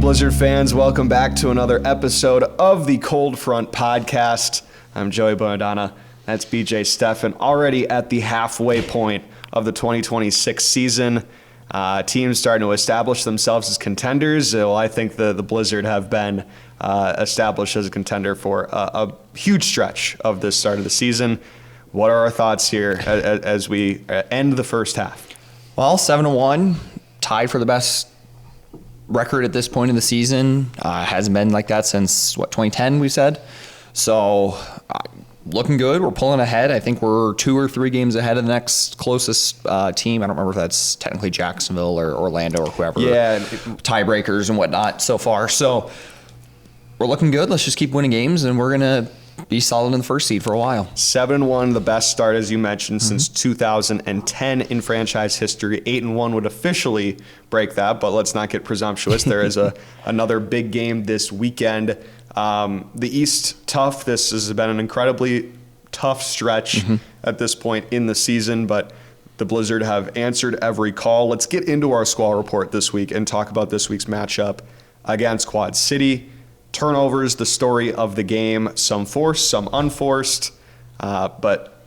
Blizzard fans? Welcome back to another episode of the Cold Front Podcast. I'm Joey Bonadonna. That's BJ Steffen. Already at the halfway point of the 2026 season. Teams starting to establish themselves as contenders. Well, I think the Blizzard have been established as a contender for a huge stretch of this start of the season. What are our thoughts here as we end the first half? Well, 7-1, tied for the best record at this point in the season. Hasn't been like that since 2010, we said. So looking good. We're pulling ahead. I think we're 2 or 3 games ahead of the next closest team. I don't remember if that's technically Jacksonville or Orlando or whoever. Yeah, tiebreakers and whatnot so far. So we're looking good. Let's just keep winning games, and we're gonna be solid in the first seed for a while. 7-1, the best start, as you mentioned, since 2010 in franchise history. 8-1 would officially break that, but let's not get presumptuous. There is another big game this weekend. The East, tough. This has been an incredibly tough stretch at this point in the season, but the Blizzard have answered every call. Let's get into our Squall report this week and talk about this week's matchup against Quad City. Turnovers, the story of the game, some forced, some unforced, but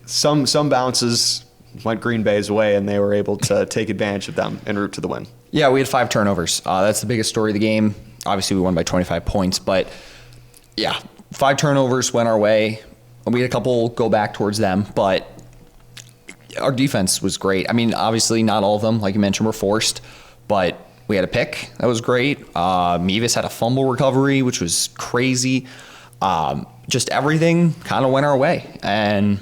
some bounces went Green Bay's way, and they were able to take advantage of them en route to the win. Yeah, we had 5 turnovers. That's the biggest story of the game. Obviously, we won by 25 points, but yeah, 5 turnovers went our way. We had a couple go back towards them, but our defense was great. I mean, obviously, not all of them, like you mentioned, were forced, but we had a pick. That was great. Mevis had a fumble recovery, which was crazy. Just everything kind of went our way, and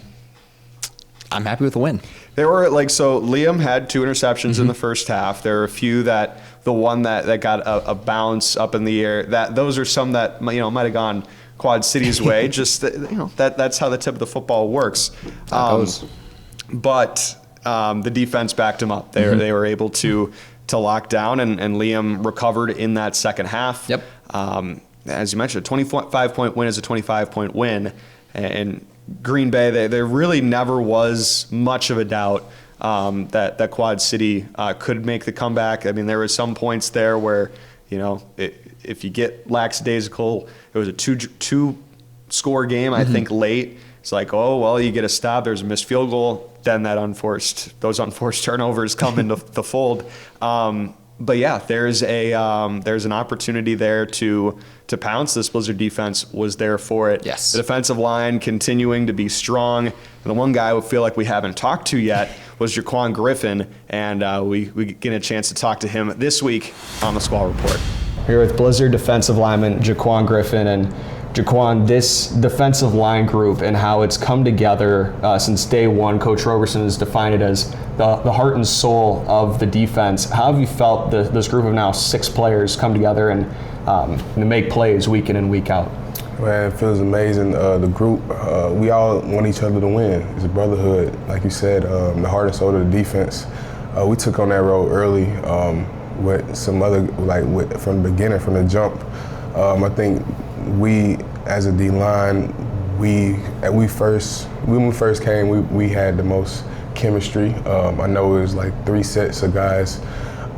I'm happy with the win. There were so Liam had 2 interceptions in the first half. There are a few the one that got a bounce up in the air. Those are some that might have gone Quad City's way. Just that's how the tip of the football works. But the defense backed him up. They were able to lock down, and Liam recovered in that second half. Yep. As you mentioned, a 25-point win is a 25-point win. And Green Bay, there really never was much of a doubt that Quad City could make the comeback. I mean, there were some points there where, if you get lackadaisical, it was a two-score game, I think, late. It's like, oh, well, you get a stop, there's a missed field goal, then those unforced turnovers come into the fold. But yeah, there's an opportunity there to pounce. This Blizzard defense was there for it. Yes. The defensive line continuing to be strong. And the one guy we feel like we haven't talked to yet was Ja'Quon Griffin, and we get a chance to talk to him this week on the Squall Report. Here with Blizzard defensive lineman Ja'Quon Griffin. And Ja'Quon, this defensive line group and how it's come together since day one, Coach Roberson has defined it as the heart and soul of the defense. How have you felt this group of now 6 players come together and make plays week in and week out? Man, it feels amazing. The group, we all want each other to win. It's a brotherhood, like you said, the heart and soul of the defense. We took on that road early with some other, from the beginning, from the jump. I think we, as a D-line, when we first came, we had the most chemistry. I know it was 3 sets of guys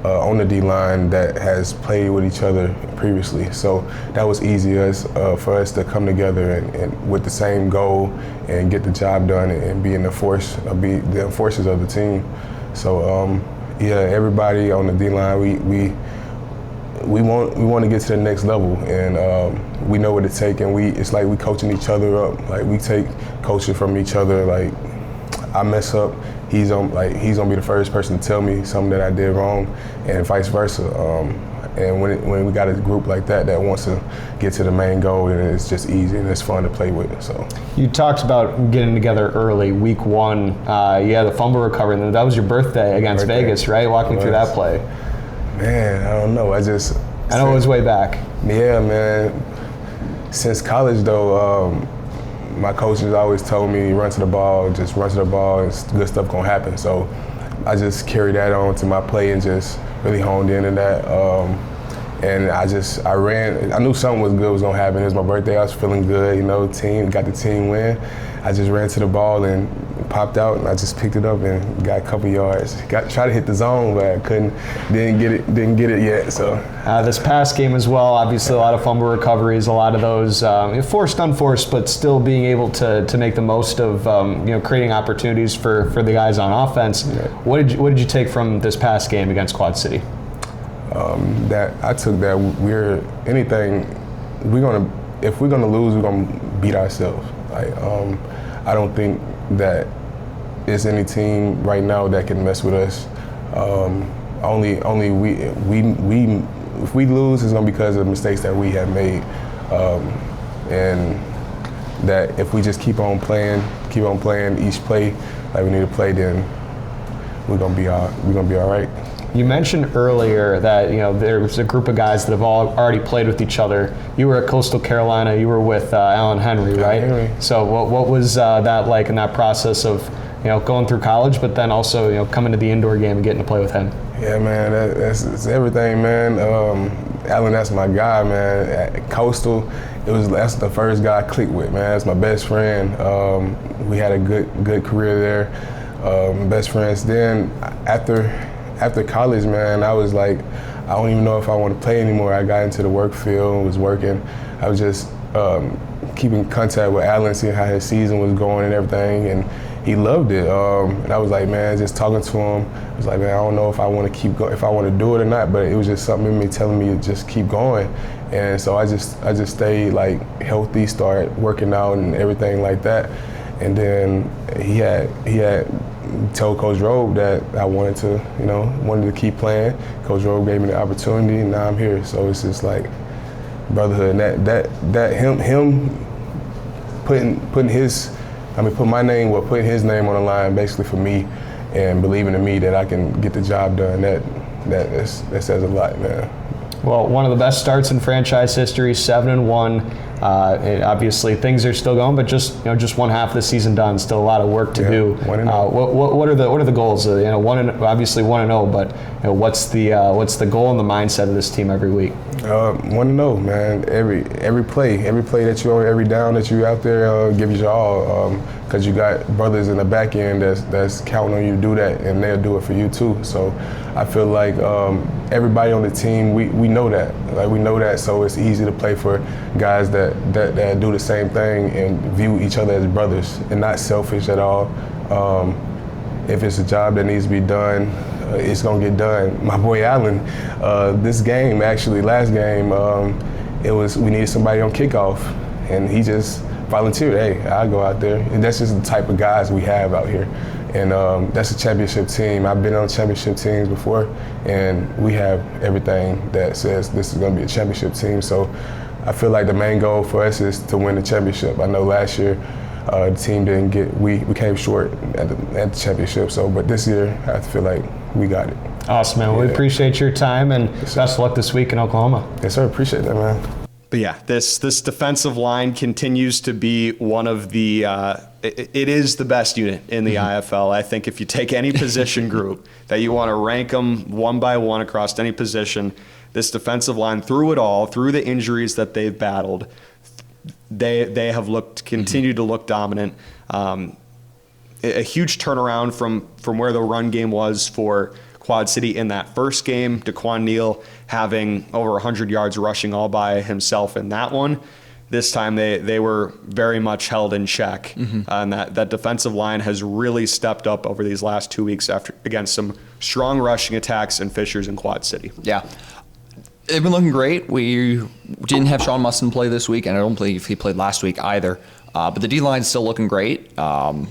on the D-line that has played with each other previously. So that was easy for us to come together and with the same goal and get the job done and be the enforcers of the team. So everybody on the D-line, we want to get to the next level, and we know what it takes, and it's like we coaching each other up. Like, we take coaching from each other. Like, I mess up, he's gonna be the first person to tell me something that I did wrong, and vice versa. And when we got a group like that wants to get to the main goal, then it's just easy and it's fun to play with. So you talked about getting together early. Week 1, you had the fumble recovery, and that was your birthday against Vegas, right? Walk me through that play. Man, I don't know. I know it was way back. Yeah, man. Since college, though, my coaches always told me, run to the ball, and good stuff gonna happen. So I just carried that on to my play and just really honed in on that. And I ran. I knew something was good was gonna happen. It was my birthday. I was feeling good, you know. Got the team win. I just ran to the ball and popped out, and I just picked it up and got a couple yards. Tried to hit the zone, but I couldn't. Didn't get it yet. So this past game as well, obviously a lot of fumble recoveries, a lot of those forced, unforced, but still being able to make the most of creating opportunities for the guys on offense. Yeah. What did you take from this past game against Quad City? That I took that if we're gonna lose, we're gonna beat ourselves. Like I don't think that there's any team right now that can mess with us. Only we if we lose, it's gonna be because of mistakes that we have made, and that if we just keep on playing each play like we need to play, then we're gonna be all right. You mentioned earlier that there was a group of guys that have all already played with each other. You were at Coastal Carolina. You were with Alan Henry, right? Henry. So what was that like in that process of going through college, but then also coming to the indoor game and getting to play with him? Yeah, man, that's everything, man. Alan, that's my guy, man. At Coastal, that's the first guy I clicked with, man. That's my best friend. We had a good career there, best friends. Then after college, man, I was like, I don't even know if I want to play anymore. I got into the work field, was working. I was just keeping contact with Alan, seeing how his season was going and everything, and he loved it. And I was like, man, just talking to him, I was like, man, I don't know if I want to keep going, if I want to do it or not, but it was just something in me telling me to just keep going. And so I just stayed like healthy, started working out and everything like that. And then he had told Coach Robe that I wanted to keep playing. Coach Robe gave me the opportunity, and now I'm here. So it's just like brotherhood. And that him putting my name, putting his name on the line basically for me, and believing in me that I can get the job done. That says a lot, man. Well, one of the best starts in franchise history, 7-1. Obviously, things are still going, but just one half of the season done. Still a lot of work to do. 1-0. What are the goals? Obviously 1-0, but what's the goal and the mindset of this team every week? 1-0, man. Every play that you're on, every down that you out there, give your all. Because you got brothers in the back end that's counting on you to do that, and they'll do it for you too. So I feel like everybody on the team, we know that. Like we know that, so it's easy to play for guys that do the same thing and view each other as brothers and not selfish at all. If it's a job that needs to be done, it's gonna get done. My boy Allen, last game, we needed somebody on kickoff, and he just volunteered. Hey, I'll go out there, and that's just the type of guys we have out here. And that's a championship team. I've been on championship teams before, and we have everything that says this is going to be a championship team. So I feel like the main goal for us is to win the championship. I know last year the team didn't we came short at the championship. But this year I feel like we got it. Awesome, man. Well, we appreciate your time, and best of luck this week in Oklahoma. Yes, sir. Appreciate that, man. But yeah, this defensive line continues to be one of the it is the best unit in the IFL. I think if you take any position group that you want to rank them one by one across any position, this defensive line, through it all, through the injuries that they've battled, they have continued to look dominant. A huge turnaround from where the run game was for Quad City in that first game. Daquan Neal having over 100 yards rushing all by himself in that one. This time they were very much held in check. And that defensive line has really stepped up over these last 2 weeks against some strong rushing attacks and Fishers in Quad City. Yeah. They've been looking great. We didn't have Sean Musson play this week, and I don't believe he played last week either. But the D-line's still looking great. But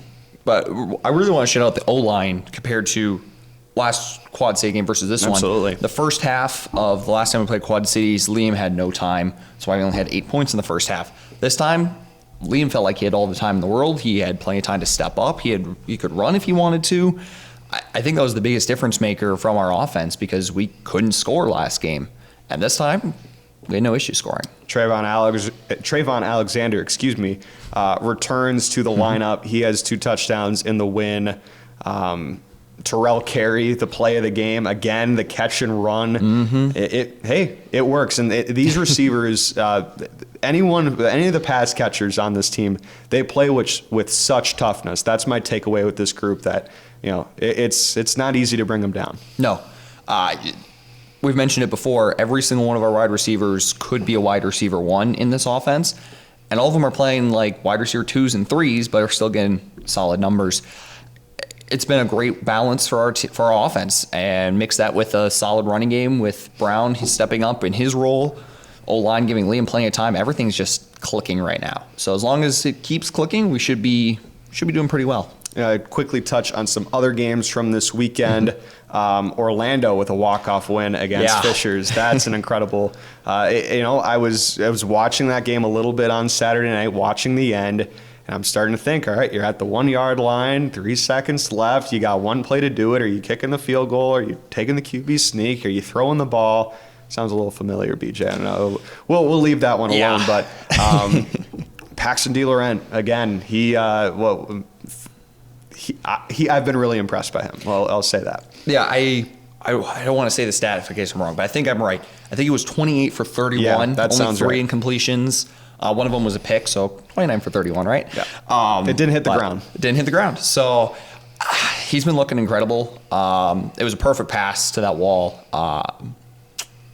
I really want to shout out the O-line compared to last Quad City game versus this one. Absolutely. The first half of the last time we played Quad Cities, Liam had no time. That's why we only had 8 points in the first half. This time, Liam felt like he had all the time in the world. He had plenty of time to step up. He could run if he wanted to. I think that was the biggest difference maker from our offense because we couldn't score last game. And this time, we had no issue scoring. Trayvon Alexander, returns to the lineup. He has 2 touchdowns in the win. Terrell Carey, the play of the game. Again, the catch and run. It works. And these receivers, any of the pass catchers on this team, they play with such toughness. That's my takeaway with this group, that it's not easy to bring them down. No. We've mentioned it before. Every single one of our wide receivers could be a wide receiver 1 in this offense. And all of them are playing like wide receiver 2s and 3s, but are still getting solid numbers. It's been a great balance for our offense, and mix that with a solid running game with Brown. He's stepping up in his role. O-line giving Liam plenty of time. Everything's just clicking right now. So as long as it keeps clicking, we should be doing pretty well. Quickly touch on some other games from this weekend. Orlando with a walk-off win against Fishers. That's an incredible. I was watching that game a little bit on Saturday night, watching the end. And I'm starting to think, all right, you're at the 1 yard line, 3 seconds left. You got one play to do it. Are you kicking the field goal? Are you taking the QB sneak? Are you throwing the ball? Sounds a little familiar, BJ. I don't know. We'll leave that one alone. But Paxton DeLaurent, again, I've been really impressed by him. Well, I'll say that. Yeah, I don't want to say the stat in case I'm wrong, but I think I'm right. I think he was 28 for 31. Yeah, that only sounds 3 right. incompletions. One of them was a pick, so 29 for 31, right? Yeah. It didn't hit the ground. It didn't hit the ground. So he's been looking incredible. It was a perfect pass to that wall.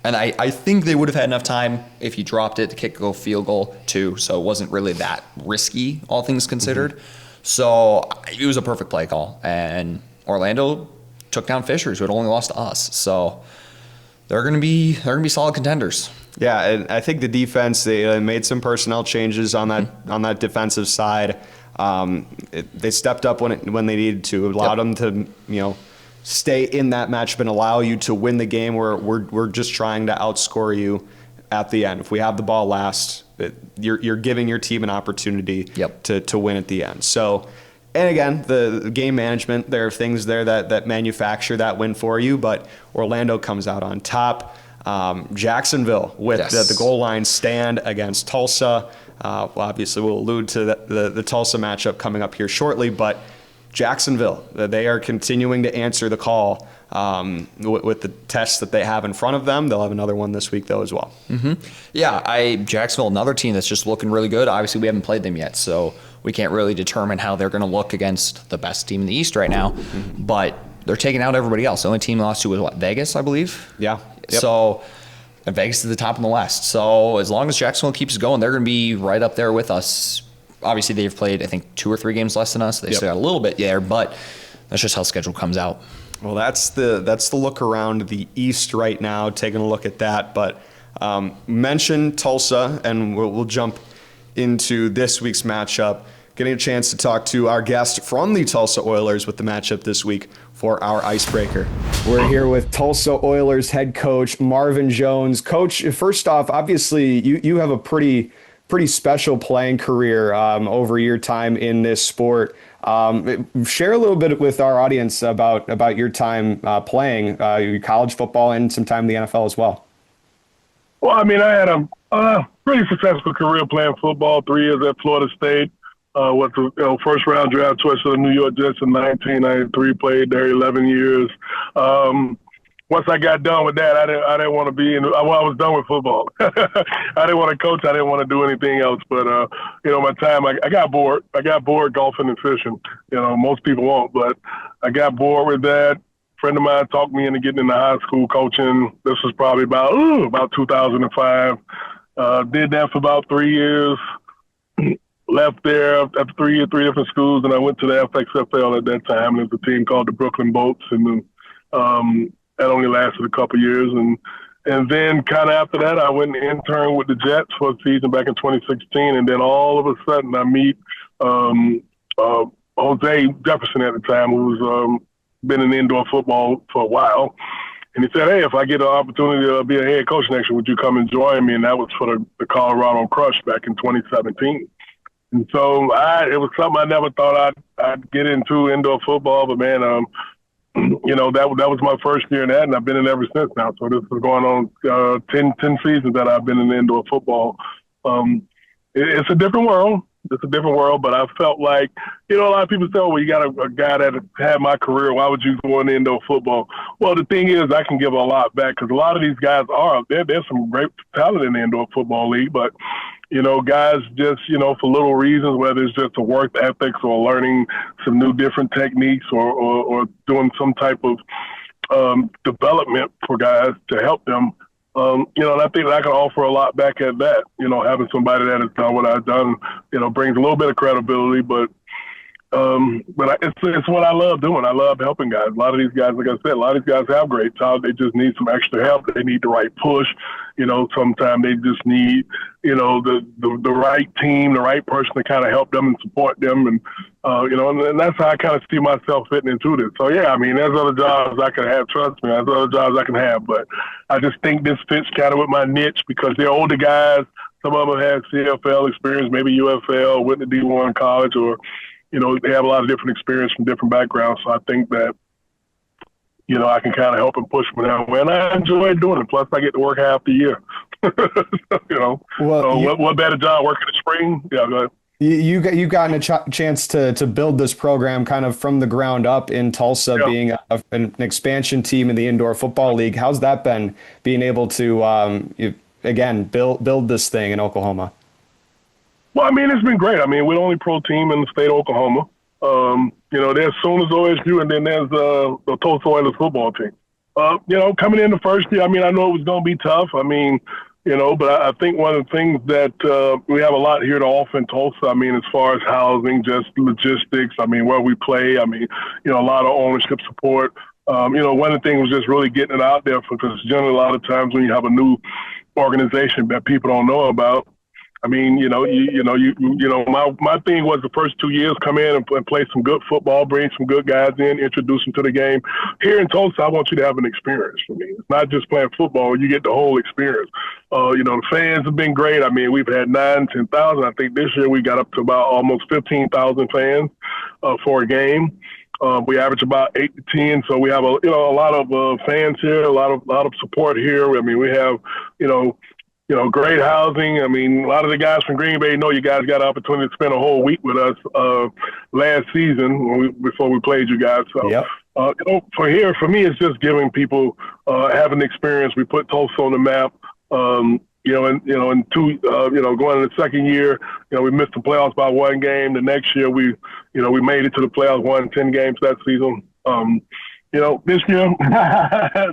And I think they would have had enough time if he dropped it to kick a field goal too. So it wasn't really that risky, all things considered. Mm-hmm. So it was a perfect play call. And Orlando took down Fishers, who had only lost to us. So they're going to be solid contenders. Yeah, and I think the defense, they made some personnel changes on that defensive side. They stepped up when they needed to, allowed them to stay in that matchup and allow you to win the game. We're just trying to outscore you at the end. If we have the ball last, you're giving your team an opportunity to win at the end. So, and again, the game management, there are things there that manufacture that win for you, but Orlando comes out on top. Jacksonville with the goal line stand against Tulsa. Obviously, we'll allude to the Tulsa matchup coming up here shortly, but Jacksonville, they are continuing to answer the call with the tests that they have in front of them. They'll have another one this week, though, as well. Mm-hmm. Yeah, Jacksonville, another team that's just looking really good. Obviously, we haven't played them yet, so we can't really determine how they're going to look against the best team in the East right now. Mm-hmm. But they're taking out everybody else. The only team lost to was Vegas, I believe? Yeah. Yep. So, and Vegas is the top in the West. So as long as Jacksonville keeps going, they're going to be right up there with us. Obviously, they've played, I think, 2 or 3 games less than us. They still got a little bit there, but that's just how the schedule comes out. Well, that's the look around the East right now, taking a look at that. But mention Tulsa, and we'll jump into this week's matchup, getting a chance to talk to our guest from the Tulsa Oilers with the matchup this week for our icebreaker. We're here with Tulsa Oilers head coach Marvin Jones. Coach, first off, obviously you have a pretty special playing career over your time in this sport. Share a little bit with our audience about your time playing your college football and some time in the NFL as well. Well, I mean, I had a pretty successful career playing football. 3 years at Florida State. Was the first round draft choice for the New York Jets in 1993. Played there 11 years. Once I got done with that, I didn't want to be in. I was done with football. I didn't want to coach. I didn't want to do anything else. But my time, I got bored. I got bored golfing and fishing. Most people won't, but I got bored with that. A friend of mine talked me into getting into high school coaching. This was probably about 2005. Did that for about 3 years. Left there after 3 years, 3 different schools, and I went to the FXFL at that time. There was a team called the Brooklyn Boats, and that only lasted a couple years. And then kind of after that, I went and interned with the Jets for a season back in 2016, and then all of a sudden I meet Jose Jefferson at the time, who was been in indoor football for a while. And he said, hey, if I get an opportunity to be a head coach next year, would you come and join me? And that was for the Colorado Crush back in 2017. And so it was something I never thought I'd get into, indoor football. But, man, that was my first year in that, and I've been in ever since now. So this is going on 10 seasons that I've been in indoor football. It's a different world. It's a different world, but I felt like, a lot of people say, oh, well, you got a guy that had my career. Why would you go into indoor football? Well, the thing is, I can give a lot back because a lot of these guys there's some great talent in the indoor football league, but guys just, for little reasons, whether it's just a work ethics or learning some new different techniques or doing some type of development for guys to help them. And I think that I can offer a lot back at that. Having somebody that has done what I've done, brings a little bit of credibility, but it's what I love doing. I love helping guys. A lot of these guys, like I said, a lot of these guys have great talent. They just need some extra help. They need the right push. Sometimes they just need, the right team, the right person to kind of help them and support them. And, and that's how I kind of see myself fitting into this. So, yeah, I mean, there's other jobs I could have. Trust me, there's other jobs I can have. But I just think this fits kind of with my niche because they're older guys. Some of them have CFL experience, maybe UFL, went to D1 college, or, they have a lot of different experience from different backgrounds. So I think that, I can kind of help and push them that way. And I enjoy doing it. Plus, I get to work half the year. What better job working in the spring? Yeah, go ahead. You've gotten a chance to build this program kind of from the ground up in Tulsa, being an expansion team in the Indoor Football League. How's that been, being able to, again, build this thing in Oklahoma? Well, I mean, it's been great. I mean, we're the only pro team in the state of Oklahoma. There's Sooners OSU, and then there's the Tulsa Oilers football team. Coming in the first year, I mean, I know it was going to be tough. I mean, but I think one of the things that we have a lot here to offer in Tulsa, I mean, as far as housing, just logistics, I mean, where we play, I mean, a lot of ownership support. One of the things was just really getting it out there because generally a lot of times when you have a new organization that people don't know about, I mean, my thing was the first 2 years come in and play some good football, bring some good guys in, introduce them to the game. Here in Tulsa, I want you to have an experience for me. It's not just playing football. You get the whole experience. The fans have been great. I mean, we've had 10,000. I think this year we got up to about almost 15,000 fans for a game. We average about 8 to 10. So we have a lot of fans here, a lot of support here. I mean, we have, great housing. I mean, a lot of the guys from Green Bay know you guys got an opportunity to spend a whole week with us last season before we played you guys. So, for me, it's just giving people having the experience. We put Tulsa on the map. Going into the second year, we missed the playoffs by one game. The next year, we made it to the playoffs, won 10 games that season. This year,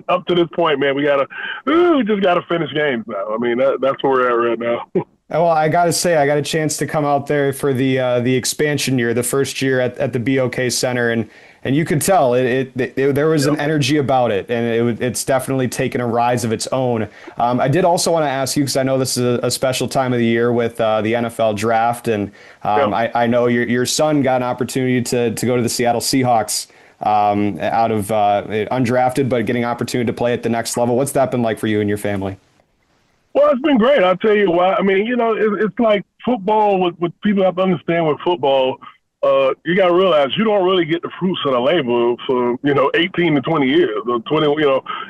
up to this point, man, we just gotta finish games now. I mean, that's where we're at right now. Well, I got to say, I got a chance to come out there for the expansion year, the first year at the BOK Center, and you could tell there was an energy about it, and it's definitely taken a rise of its own. I did also want to ask you, because I know this is a special time of the year with the NFL draft, and I know your son got an opportunity to go to the Seattle Seahawks. Out of undrafted, but getting opportunity to play at the next level. What's that been like for you and your family? Well, it's been great. I'll tell you why. I mean, it's like football. What people have to understand with football, you got to realize you don't really get the fruits of the labor for 18 to 20 years. Or 20,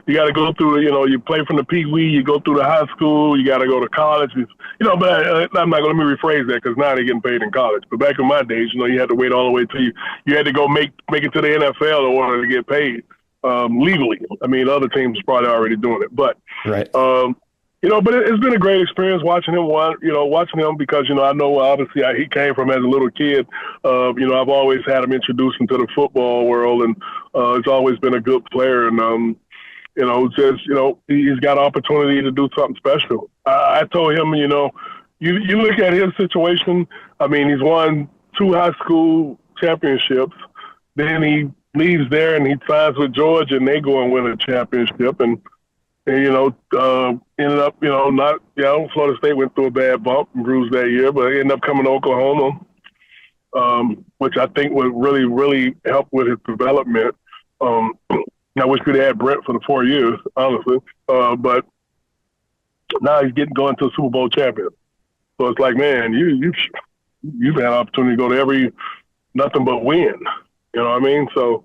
you got to go through. You play from the Pee Wee, you go through the high school, you got to go to college. But I'm not going to let me rephrase that because now they're getting paid in college. But back in my days, you had to wait all the way till you had to go make it to the NFL in order to get paid legally. I mean, other teams probably already doing it, but right. But it's been a great experience watching him. Because I know obviously he came from as a little kid. I've always had him introduced into the football world, and it's always been a good player. And he's got an opportunity to do something special. I told him, you look at his situation. I mean, he's won 2 high school championships. Then he leaves there and he signs with Georgia, and they go and win a championship. And ended up, Florida State went through a bad bump and bruise that year, but ended up coming to Oklahoma, which I think would really, really help with his development. I wish we'd had Brett for the 4 years, honestly. But now he's going to a Super Bowl champion. So it's like, man, you've had an opportunity to go to nothing but win. You know what I mean? So,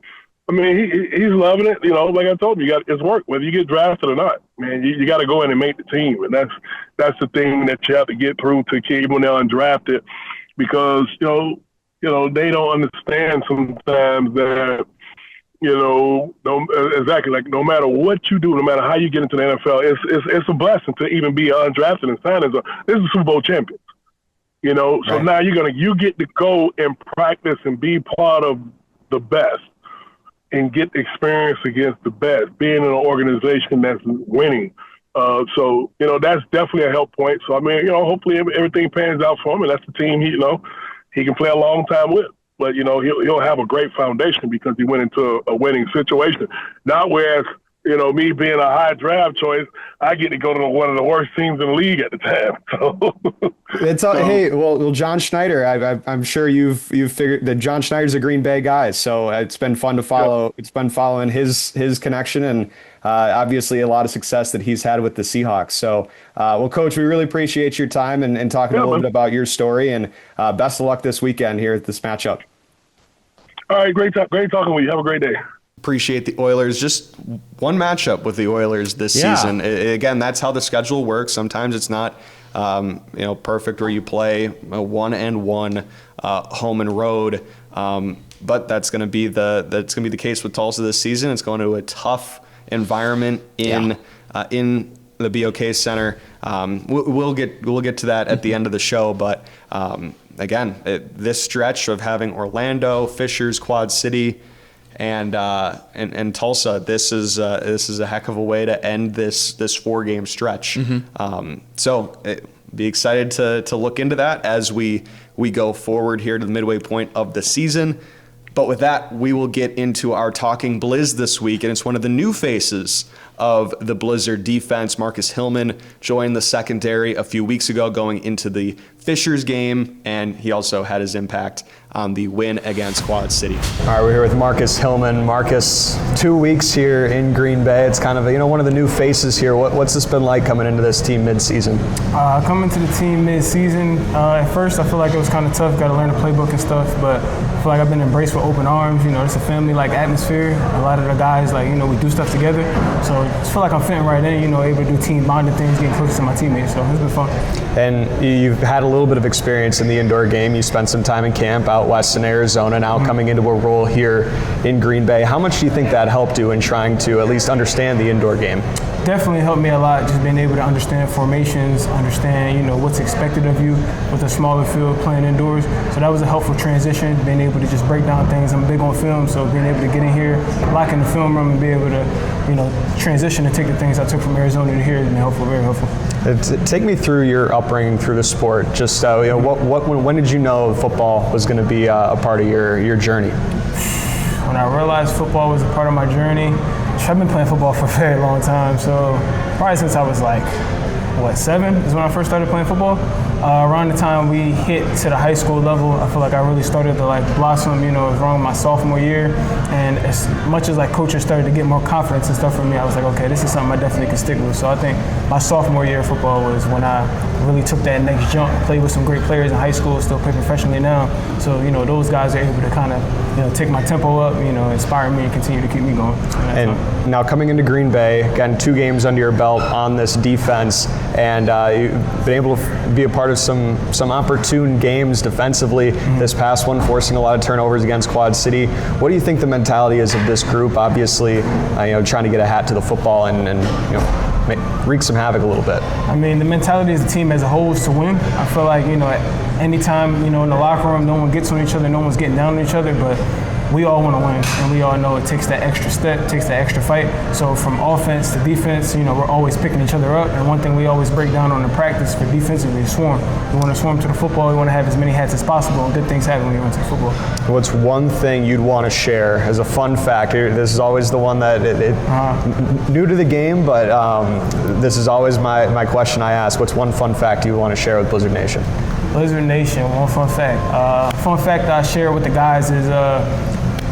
I mean, he's loving it. Like I told you, it's work, whether you get drafted or not. Man, you got to go in and make the team. And that's the thing that you have to get through to keep when they're undrafted. because they don't understand sometimes that exactly, like, no matter what you do, no matter how you get into the NFL, it's a blessing to even be undrafted and signed as this is Super Bowl champions. So Right. now you get to go and practice and be part of the best and get experience against the best, being in an organization that's winning. So that's definitely a help point. So I mean, hopefully everything pans out for him, and that's the team he can play a long time with. But he'll have a great foundation because he went into a winning situation. Not whereas me being a high draft choice, I get to go to one of the worst teams in the league at the time. So Hey, well, John Schneider, I'm sure you've figured that John Schneider's a Green Bay guy, so it's been fun to follow. Yep. It's been following his connection and obviously a lot of success that he's had with the Seahawks. So, well, Coach, we really appreciate your time and talking a little bit about your story, and best of luck this weekend here at this matchup. All right, great talking with you. Have a great day. Appreciate the Oilers. Just one matchup with the Oilers this season. Again, that's how the schedule works. Sometimes it's not perfect where you play a 1-1 home and road. But that's going to be the case with Tulsa this season. It's going to a tough environment in the BOK Center. We'll get to that at the end of the show, but again, this stretch of having Orlando, Fishers, Quad City, and Tulsa, this is a heck of a way to end this 4-game stretch. So be excited to look into that as we go forward here to the midway point of the season. But with that, we will get into our Talking Blizz this week, and it's one of the new faces of the Blizzard defense. Marcus Hillman joined the secondary a few weeks ago going into the Fishers game, and he also had his impact on the win against Quad City. All right, we're here with Marcus Hillman. Marcus, 2 weeks here in Green Bay. It's kind of one of the new faces here. What's this been like coming into this team mid-season? Coming to the team mid-season, at first I feel like it was kind of tough. Got to learn the playbook and stuff, but I feel like I've been embraced with open arms. It's a family-like atmosphere. A lot of the guys, we do stuff together. So I feel like I'm fitting right in, able to do team bonding things, getting close to my teammates. So it's been fun. And you've had a little bit of experience in the indoor game. You spent some time in camp out west in Arizona, now coming into a role here in Green Bay. How much do you think that helped you in trying to at least understand the indoor game? Definitely helped me a lot, just being able to understand formations, understand, what's expected of you with a smaller field playing indoors. So that was a helpful transition, being able to just break down things. I'm big on film, so being able to get in here, lock in the film room, and be able to, transition and take the things I took from Arizona to here has been helpful, very helpful. Take me through your upbringing through the sport. Just when did you know football was going to be a part of your journey? When I realized football was a part of my journey, I've been playing football for a very long time. So probably since I was 7 is when I first started playing football. Around the time we hit to the high school level, I feel like I really started to blossom, it was around my sophomore year. And as much as coaches started to get more confidence and stuff from me, I was like, okay, this is something I definitely can stick with. So I think my sophomore year of football was when I really took that next jump, played with some great players in high school, still play professionally now. So, those guys are able to kind of, take my tempo up, inspire me and continue to keep me going. And now coming into Green Bay, again, 2 games under your belt on this defense, and you've been able to be a part of some opportune games defensively. This past one, forcing a lot of turnovers against Quad City. What do you think the mentality is of this group? Obviously, trying to get a hat to the football and wreak some havoc a little bit. I mean, the mentality of the team as a whole is to win. I feel like, at any time, in the locker room, no one gets on each other, no one's getting down on each other, but we all want to win, and we all know it takes that extra step, takes that extra fight. So from offense to defense, we're always picking each other up. And one thing we always break down on the practice for defensively is swarm. We want to swarm to the football. We want to have as many hats as possible, and good things happen when you run to the football. What's one thing you'd want to share as a fun fact? This is always the one that new to the game, but this is always my question I ask. What's one fun fact you want to share with Blizzard Nation? Blizzard Nation, one fun fact. Fun fact that I share with the guys is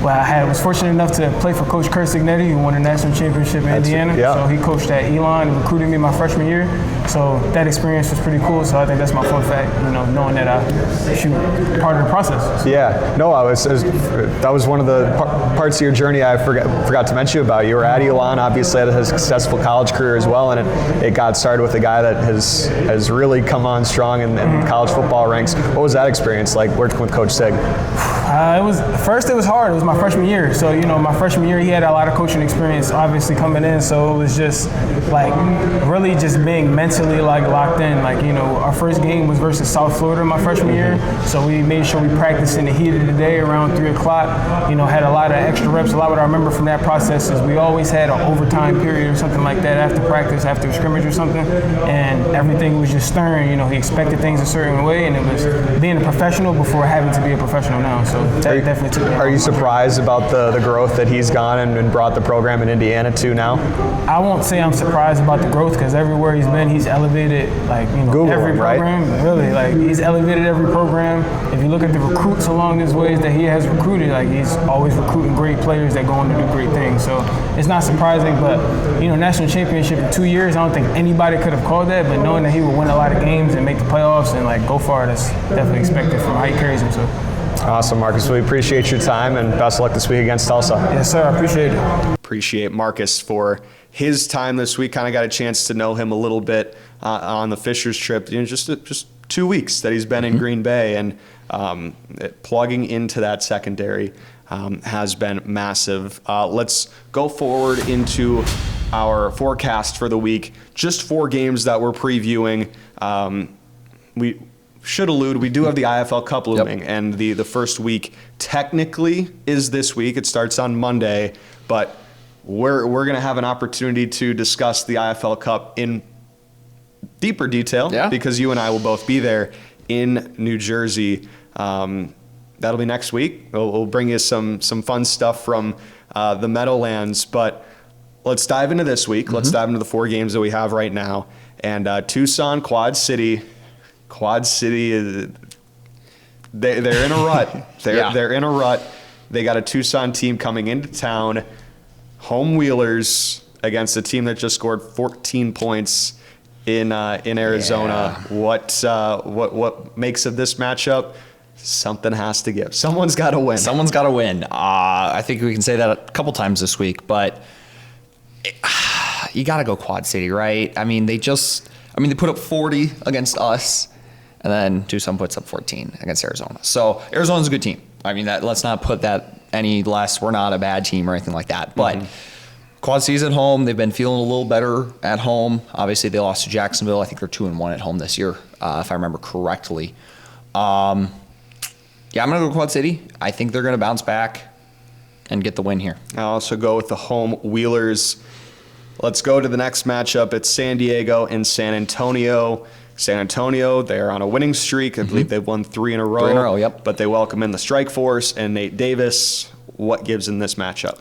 I was fortunate enough to play for Coach Kurt Signetti, who won the national championship in Indiana. Yeah. So he coached at Elon and recruited me my freshman year. So that experience was pretty cool. So I think that's my fun fact, knowing that I shoot part of the process. Yeah, no, that was one of the parts of your journey I forgot to mention about. You were at Elon, obviously had a successful college career as well, and it got started with a guy that has really come on strong in college football ranks. What was that experience like working with Coach Sig? It was hard. It was my freshman year. So, my freshman year, he had a lot of coaching experience, obviously, coming in. So it was just, really just being mentally, locked in. Our first game was versus South Florida my freshman year. So we made sure we practiced in the heat of the day around 3 o'clock. Had a lot of extra reps. A lot of what I remember from that process is we always had an overtime period or something like that after practice, after a scrimmage or something. And everything was just stern. He expected things a certain way. And it was being a professional before having to be a professional now. So that definitely took me. Are you surprised about the growth that he's gone and brought the program in Indiana to now? I won't say I'm surprised about the growth because everywhere he's been, he's elevated Google every him, program. Right? Really, he's elevated every program. If you look at the recruits along his ways that he has recruited, he's always recruiting great players that go on to do great things. So it's not surprising, but national championship in 2 years, I don't think anybody could have called that. But knowing that he would win a lot of games and make the playoffs and go far, that's definitely expected from how he carries himself. Awesome, Marcus. We appreciate your time and best of luck this week against Tulsa. Yes, sir. I appreciate it. Appreciate Marcus for his time this week. Kind of got a chance to know him a little bit on the Fishers trip. Just 2 weeks that he's been in Green Bay, and plugging into that secondary has been massive. Let's go forward into our forecast for the week. Just 4 games that we're previewing. We should allude, we do have the IFL Cup looming, and the first week technically is this week. It starts on Monday, but we're going to have an opportunity to discuss the IFL Cup in deeper detail because you and I will both be there in New Jersey. That'll be next week. We'll bring you some fun stuff from the Meadowlands, but let's dive into this week. Let's dive into the 4 games that we have right now. And Tucson, Quad City, they're in a rut. They're in a rut. They got a Tucson team coming into town, home wheelers against a team that just scored 14 points in Arizona. Yeah. What makes of this matchup? Something has to give. Someone's got to win. Someone's got to win. I think we can say that a couple times this week, but you got to go Quad City, right? They put up 40 against us. And then Tucson puts up 14 against Arizona. So Arizona's a good team. Let's not put that any less. We're not a bad team or anything like that. But Quad City's at home. They've been feeling a little better at home. Obviously, they lost to Jacksonville. I think they're 2-1 at home this year, if I remember correctly. I'm going to go Quad City. I think they're going to bounce back and get the win here. I'll also go with the home wheelers. Let's go to the next matchup. It's San Diego and San Antonio. San Antonio, they're on a winning streak. I believe they've won 3 in a row. 3 in a row, yep. But they welcome in the Strike Force and Nate Davis. What gives in this matchup?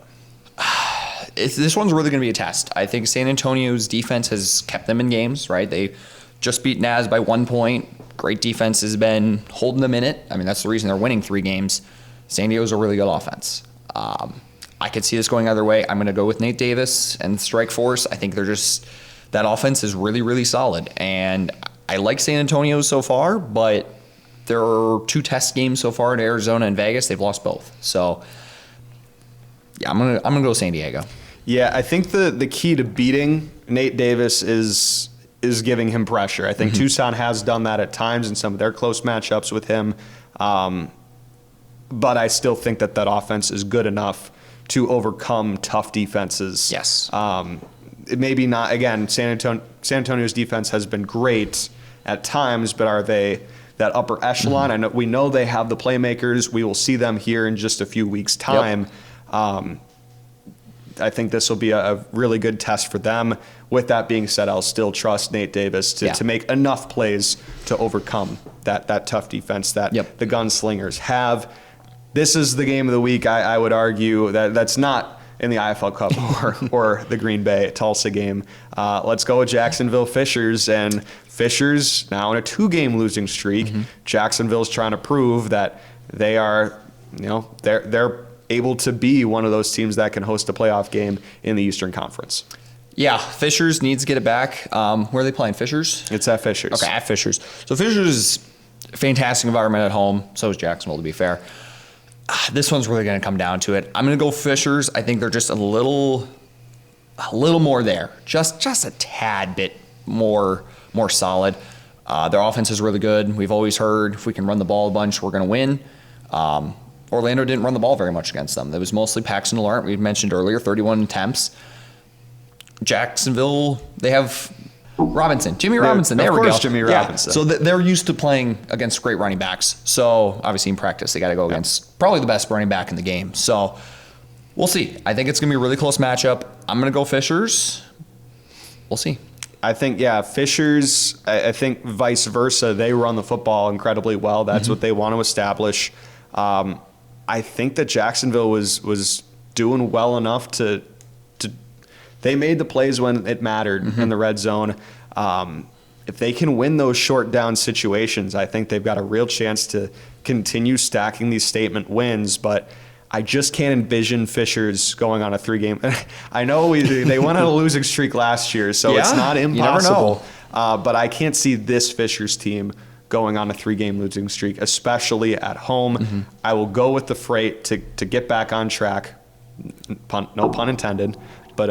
This one's really going to be a test. I think San Antonio's defense has kept them in games, right? They just beat Naz by 1 point. Great defense has been holding them in it. That's the reason they're winning 3 games. San Diego's a really good offense. I could see this going either way. I'm going to go with Nate Davis and Strike Force. I think that offense is really, really solid. And I like San Antonio so far, but there are 2 test games so far in Arizona and Vegas. They've lost both. So, I'm gonna go San Diego. Yeah, I think the key to beating Nate Davis is giving him pressure. I think Tucson has done that at times in some of their close matchups with him. But I still think that offense is good enough to overcome tough defenses. Yes. Maybe not, again, San Antonio's defense has been great at times, but are they that upper echelon? We know they have the playmakers. We will see them here in just a few weeks' time. Yep. I think this will be a really good test for them. With that being said, I'll still trust Nate Davis to make enough plays to overcome that tough defense that the Gunslingers have. This is the game of the week. I would argue that's not in the IFL Cup or the Green Bay Tulsa game. Let's go with Jacksonville Fishers, and Fishers now in a 2-game losing streak. Jacksonville's trying to prove that they are, they're able to be one of those teams that can host a playoff game in the Eastern Conference. Yeah, Fishers needs to get it back. Where are they playing? Fishers? It's at Fishers. Okay, at Fishers. So Fishers is a fantastic environment at home. So is Jacksonville, to be fair. This one's really going to come down to it. I'm going to go Fishers. I think they're just a little more there. Just a tad bit more solid. Their offense is really good. We've always heard if we can run the ball a bunch, we're going to win. Orlando didn't run the ball very much against them. It was mostly Paxton Lawrence. We mentioned earlier, 31 attempts. Jacksonville, they have Robinson, Jimmy Robinson. There we go. Of course, Jimmy Robinson. So they're used to playing against great running backs. So obviously in practice, they got to go against probably the best running back in the game. So we'll see. I think it's going to be a really close matchup. I'm going to go Fishers. We'll see. I think, Fishers, I think vice versa. They run the football incredibly well. That's what they want to establish. I think that Jacksonville was doing well enough to they made the plays when it mattered in the red zone. If they can win those short down situations, I think they've got a real chance to continue stacking these statement wins. But I just can't envision Fishers going on a 3-game. I know they went on a losing streak last year, so it's not impossible. But I can't see this Fishers team going on a 3-game losing streak, especially at home. I will go with the Freight to get back on track. No pun intended. But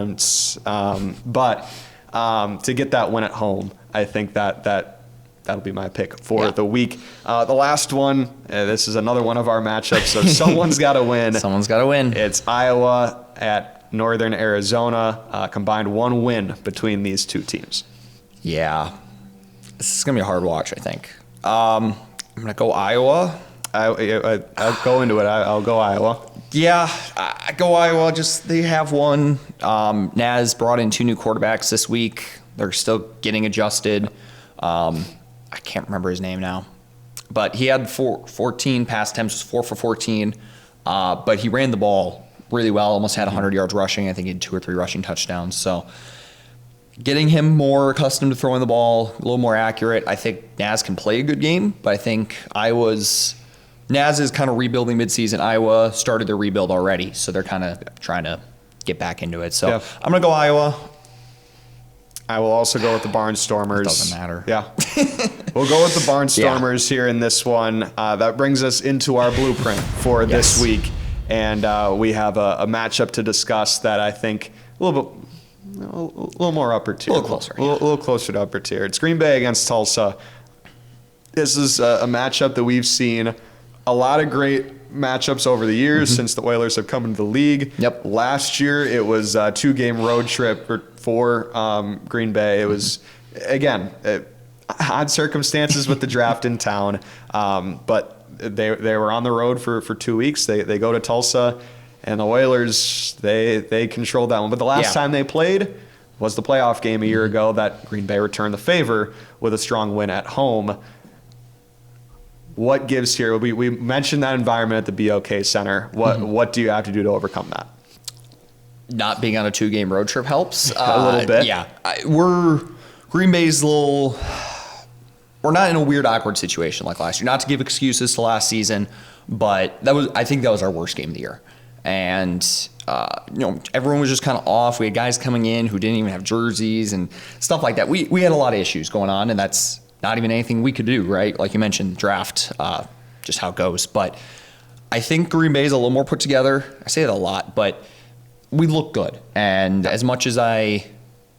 to get that win at home, I think that'll be my pick for the week. The last one, this is another one of our matchups, so someone's got to win. Someone's got to win. It's Iowa at Northern Arizona. Combined 1 win between these two teams. Yeah. This is going to be a hard watch, I think. I'm going to go Iowa. I'll go into it. I'll go Iowa. Yeah, I go Iowa. Just they have one. Naz brought in 2 new quarterbacks this week. They're still getting adjusted. I can't remember his name now, but he had 14 pass attempts, 4 for 14. But he ran the ball really well. Almost had 100 yards rushing. I think he had 2 or 3 rushing touchdowns. So getting him more accustomed to throwing the ball, a little more accurate. I think Naz can play a good game, but I think Naz is kind of rebuilding midseason. Iowa started their rebuild already, so they're kind of trying to get back into it. So I'm going to go Iowa. I will also go with the Barnstormers. It doesn't matter. Yeah. We'll go with the Barnstormers here in this one. That brings us into our blueprint for this week. And we have a matchup to discuss that I think a little more upper tier. A little closer. A little closer to upper tier. It's Green Bay against Tulsa. This is a matchup that we've seen a lot of great matchups over the years since the Oilers have come into the league. Yep. Last year, it was a 2-game road trip for Green Bay. It was, again, odd circumstances with the draft in town, but they were on the road for 2 weeks. They go to Tulsa, and the Oilers, they controlled that one. But the last time they played was the playoff game a year ago that Green Bay returned the favor with a strong win at home. What gives here? We mentioned that environment at the BOK Center. What do you have to do to overcome that? Not being on a 2-game road trip helps. A little bit. Yeah. Green Bay's we're not in a weird, awkward situation like last year. Not to give excuses to last season, but I think that was our worst game of the year. And everyone was just kind of off. We had guys coming in who didn't even have jerseys and stuff like that. We had a lot of issues going on, and that's not even anything we could do, right? Like you mentioned, draft, just how it goes. But I think Green Bay's a little more put together. I say that a lot, but we look good. And as much as I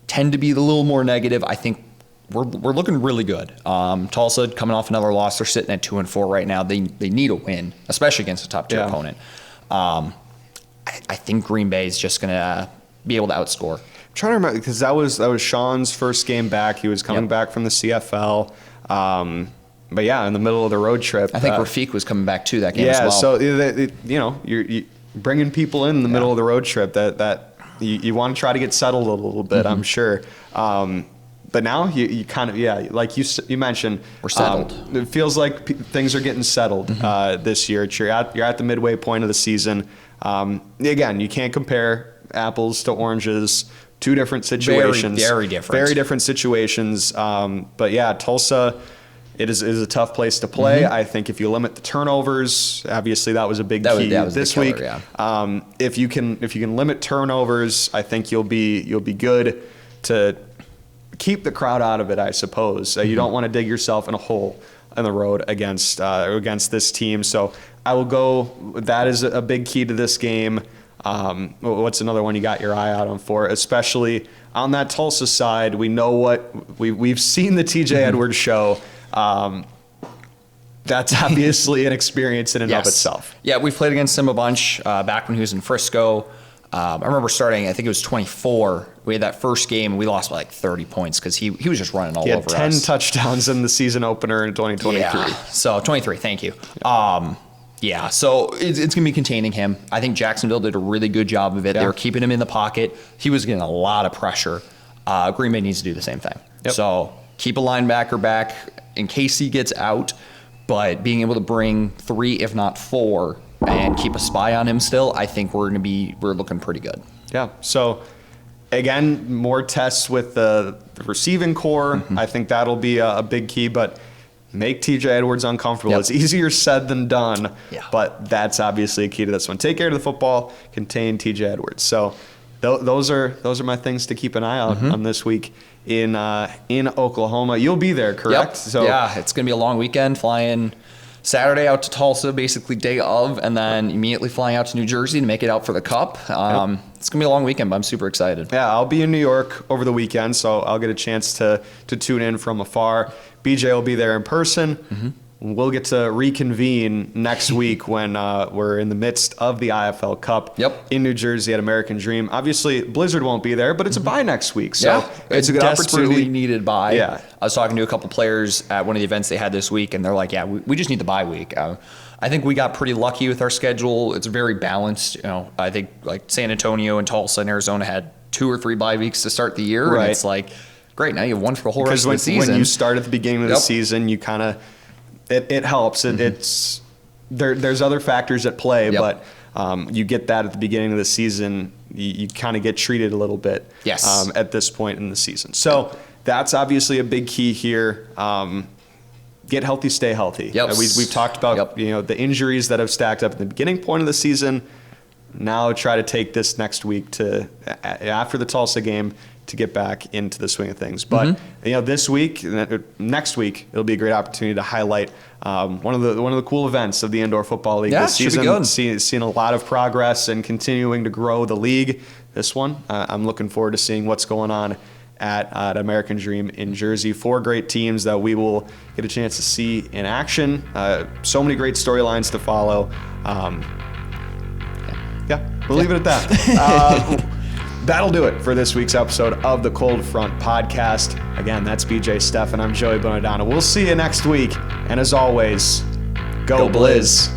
tend to be a little more negative, I think we're looking really good. Tulsa coming off another loss. They're sitting at 2-4 right now. They need a win, especially against a top-tier opponent. I think Green Bay is just going to be able to outscore. I'm trying to remember, because that was Sean's first game back. He was coming back from the CFL. But yeah, in the middle of the road trip. I think Rafiq was coming back to that game as well. So you're bringing people in the middle of the road trip that you want to try to get settled a little bit, I'm sure. But now you kind of, like you mentioned, we're settled. It feels like things are getting settled this year. You're at the midway point of the season. Again, you can't compare apples to oranges. 2 different situations. Very different. Very different situations. But yeah, Tulsa, it is a tough place to play. I think if you limit the turnovers, obviously that was a big key this week. If you can limit turnovers, I think you'll be good. to keep the crowd out of it, I suppose. You don't want to dig yourself in a hole in the road against this team. So I will go. That is a big key to this game. What's another one you got your eye out on for? Especially on that Tulsa side, we know what we've seen the TJ Edwards show. That's obviously an experience in and of itself. Yeah, we've played against him a bunch back when he was in Frisco. I remember starting, I think it was 24. We had that first game, and we lost by like 30 points because he was just running all over us. He had 10 touchdowns in the season opener in 2023. Yeah, so 23, thank you. So it's going to be containing him. I think Jacksonville did a really good job of it. They were keeping him in the pocket. He was getting a lot of pressure. Green Bay needs to do the same thing. Yep. So keep a linebacker back in case he gets out, but being able to bring 3, if not 4, and keep a spy on him still, I think we're looking pretty good. Yeah. So again, more tests with the receiving core. I think that'll be a big key, but make TJ Edwards uncomfortable. Yep. It's easier said than done, Yeah. but that's obviously a key to this one. Take care of the football, contain TJ Edwards. So those are my things to keep an eye out on this week in Oklahoma. You'll be there, correct? Yep. So yeah, it's going to be a long weekend, flying Saturday out to Tulsa, basically day of, and then immediately flying out to New Jersey to make it out for the Cup. It's going to be a long weekend, but I'm super excited. Yeah, I'll be in New York over the weekend, so I'll get a chance to tune in from afar. BJ will be there in person. We'll get to reconvene next week when we're in the midst of the IFL Cup in New Jersey at American Dream. Obviously, Blizzard won't be there, but it's a bye next week. So it's a good opportunity. Needed bye. Yeah. I was talking to a couple players at one of the events they had this week, and they're like, yeah, we just need the bye week. I think we got pretty lucky with our schedule. It's very balanced. I think like San Antonio and Tulsa and Arizona had 2 or 3 bye weeks to start the year. Right. And it's like, great, now you have one for the whole rest of the season. Because when you start at the beginning of the season, you kind of, it helps. It's there's other factors at play, but you get that at the beginning of the season, you kind of get treated a little bit at this point in the season. So that's obviously a big key here. Get healthy, stay healthy. We've talked about the injuries that have stacked up at the beginning point of the season. Now try to take this next week to after the Tulsa game to get back into the swing of things. But this week, next week, it'll be a great opportunity to highlight one of the cool events of the Indoor Football League this season. Seeing a lot of progress and continuing to grow the league. This one, I'm looking forward to seeing what's going on at American Dream in Jersey. 4 great teams that we will get a chance to see in action. So many great storylines to follow. We'll leave it at that. That'll do it for this week's episode of the Cold Front Podcast. Again, that's BJ Steff, and I'm Joey Bonadonna. We'll see you next week. And as always, go Blizz.